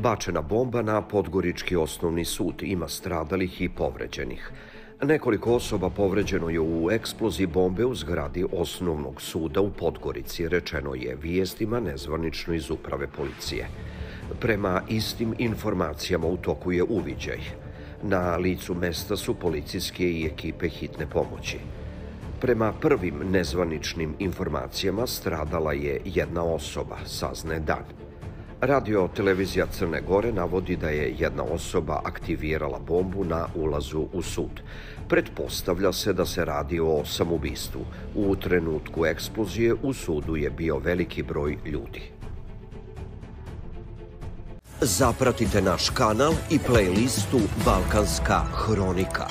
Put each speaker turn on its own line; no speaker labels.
Bačena bomba na Podgorički osnovni sud, ima stradalih i povređenih. Nekoliko osoba povređeno je u eksploziji bombe u zgradi osnovnog suda u Podgorici, rečeno je vijestima nezvanično iz uprave policije. Prema istim informacijama u toku je uviđaj. Na licu mesta su policijske i ekipe hitne pomoći. Prema prvim nezvaničnim informacijama stradala je jedna osoba, saznaje Dan. Radio televizija Crne Gore navodi da je jedna osoba aktivirala bombu na ulazu u sud. Pretpostavlja se da se radi o samoubistvu. U trenutku eksplozije u sudu je bio veliki broj ljudi. Zapratite naš kanal i playlistu Balkanska hronika.